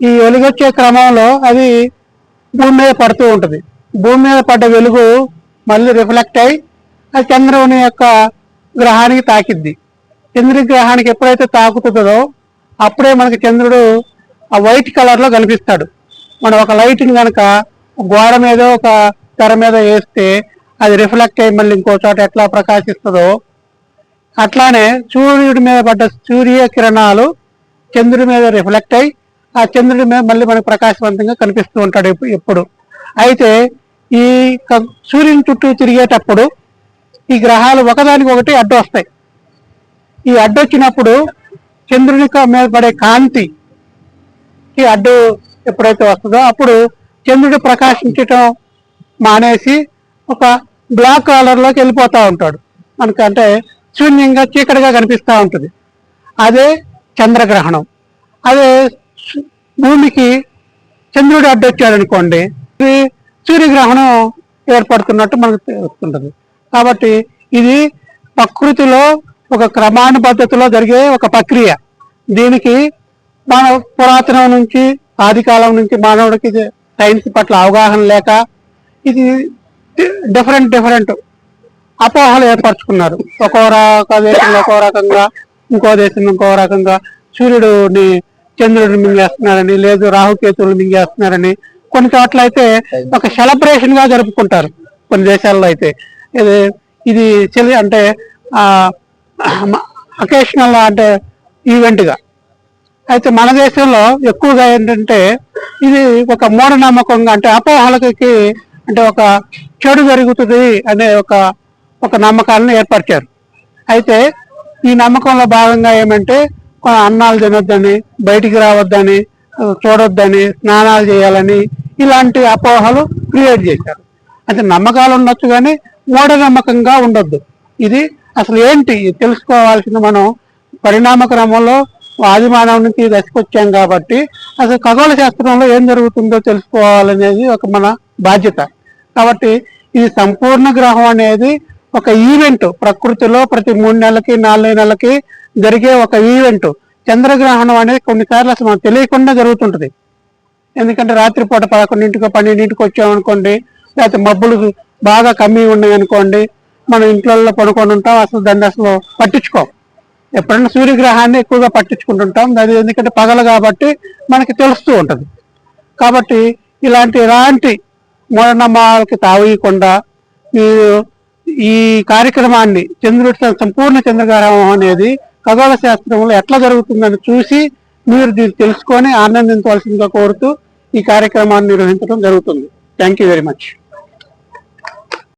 ఈ వెలుగొచ్చే క్రమంలో అది భూమి మీద పడుతూ ఉంటుంది. భూమి మీద పడ్డ వెలుగు మళ్ళీ రిఫ్లెక్ట్ అయి అది చంద్రుని యొక్క గ్రహానికి తాకిద్ది. చంద్రుడి గ్రహానికి ఎప్పుడైతే తాకుతుందో అప్పుడే మనకి చంద్రుడు ఆ వైట్ కలర్ లో కనిపిస్తాడు. మనం ఒక లైట్ని కనుక గోడ మీద ఒక తెర మీద వేస్తే అది రిఫ్లెక్ట్ అయ్యి మళ్ళీ ఇంకో చోట ఎట్లా ప్రకాశిస్తుందో అట్లానే సూర్యుడి మీద పడ్డ సూర్య కిరణాలు చంద్రుడి మీద రిఫ్లెక్ట్ అయ్యి ఆ చంద్రుడి మీద మళ్ళీ మనకు ప్రకాశవంతంగా కనిపిస్తూ ఉంటాడు ఎప్పుడు. అయితే ఈ సూర్యుని చుట్టూ తిరిగేటప్పుడు ఈ గ్రహాలు ఒకదానికొకటి అడ్డు వస్తాయి. ఈ అడ్డు వచ్చినప్పుడు చంద్రుని మీద పడే కాంతి ఈ అడ్డు ఎప్పుడైతే వస్తుందో అప్పుడు చంద్రుడు ప్రకాశించటం మానేసి ఒక బ్లాక్ కలర్లోకి వెళ్ళిపోతూ ఉంటాడు. మనకు అంటే శూన్యంగా చీకటిగా కనిపిస్తూ ఉంటుంది. అదే చంద్రగ్రహణం. అదే భూమికి చంద్రుడు అడ్డొచ్చాడు అనుకోండి, సూర్యగ్రహణం ఏర్పడుతున్నట్టు మనకు తెలుస్తుంటుంది. కాబట్టి ఇది ప్రకృతిలో ఒక క్రమానుపద్ధతిలో జరిగే ఒక ప్రక్రియ. దీనికి మన పురాతనం నుంచి ఆది కాలం నుంచి మానవుడికి సైన్స్ పట్ల అవగాహన లేక ఇది డిఫరెంట్ అపోహలు ఏర్పరచుకున్నారు. ఒక్కో దేశంలో ఒక్కో రకంగా, ఇంకో దేశంలో ఇంకో రకంగా సూర్యుడిని చంద్రుడిని మింగేస్తున్నారని, లేదు రాహుకేతువులు మింగేస్తున్నారని, కొన్ని చోట్ల అయితే ఒక సెలబ్రేషన్ గా జరుపుకుంటారు. కొన్ని దేశాల్లో అయితే ఇది అంటే అకేషనల్ అంటే ఈవెంట్ గా. అయితే మన దేశంలో ఎక్కువగా ఏంటంటే ఇది ఒక మూఢనమ్మకంగా, అంటే అపోహలకి, అంటే ఒక చెడు జరుగుతుంది అనే ఒక నమ్మకాలను ఏర్పరిచారు. అయితే ఈ నమ్మకంలో భాగంగా ఏమంటే అన్నాలు తినొద్దని, బయటికి రావద్దని, చూడొద్దని, స్నానాలు చేయాలని ఇలాంటి అపోహలు క్రియేట్ చేశారు. అంటే నమ్మకాలు ఉండొచ్చు కానీ మూఢనమ్మకంగా ఉండొద్దు. ఇది అసలు ఏంటి తెలుసుకోవాల్సింది. మనం పరిణామ క్రమంలో ఆది మానవం నుంచి దశకొచ్చాం కాబట్టి అసలు ఖగోళ శాస్త్రంలో ఏం జరుగుతుందో తెలుసుకోవాలనేది ఒక మన బాధ్యత. కాబట్టి ఇది సంపూర్ణ గ్రహం అనేది ఒక ఈవెంట్. ప్రకృతిలో ప్రతి 3 నెలలకి 4 నెలలకి జరిగే ఒక ఈవెంట్. చంద్రగ్రహణం అనేది కొన్నిసార్లు అసలు మనకు తెలియకుండా జరుగుతుంటుంది. ఎందుకంటే రాత్రిపూట 11ంటికో 12ంటికి వచ్చామనుకోండి, లేకపోతే మబ్బులు బాగా కమ్మి ఉన్నాయి అనుకోండి, మనం ఇంట్లో పడుకొని ఉంటాం, అసలు దాన్ని అసలు పట్టించుకోం. ఎప్పుడైనా సూర్యగ్రహాన్ని ఎక్కువగా పట్టించుకుంటుంటాం, అది ఎందుకంటే పగలు కాబట్టి మనకి తెలుస్తూ ఉంటుంది. కాబట్టి ఎలాంటి మూఢనమ్మకాలకి తావీయకుండా మీరు ఈ కార్యక్రమాన్ని సంపూర్ణ చంద్రగ్రహణం అనేది ఖగోళ శాస్త్రంలో ఎట్లా జరుగుతుందని చూసి మీరు దీన్ని తెలుసుకొని ఆనందించవలసిందిగా కోరుతూ ఈ కార్యక్రమాన్ని నిర్వహించడం జరుగుతుంది. Thank you very much.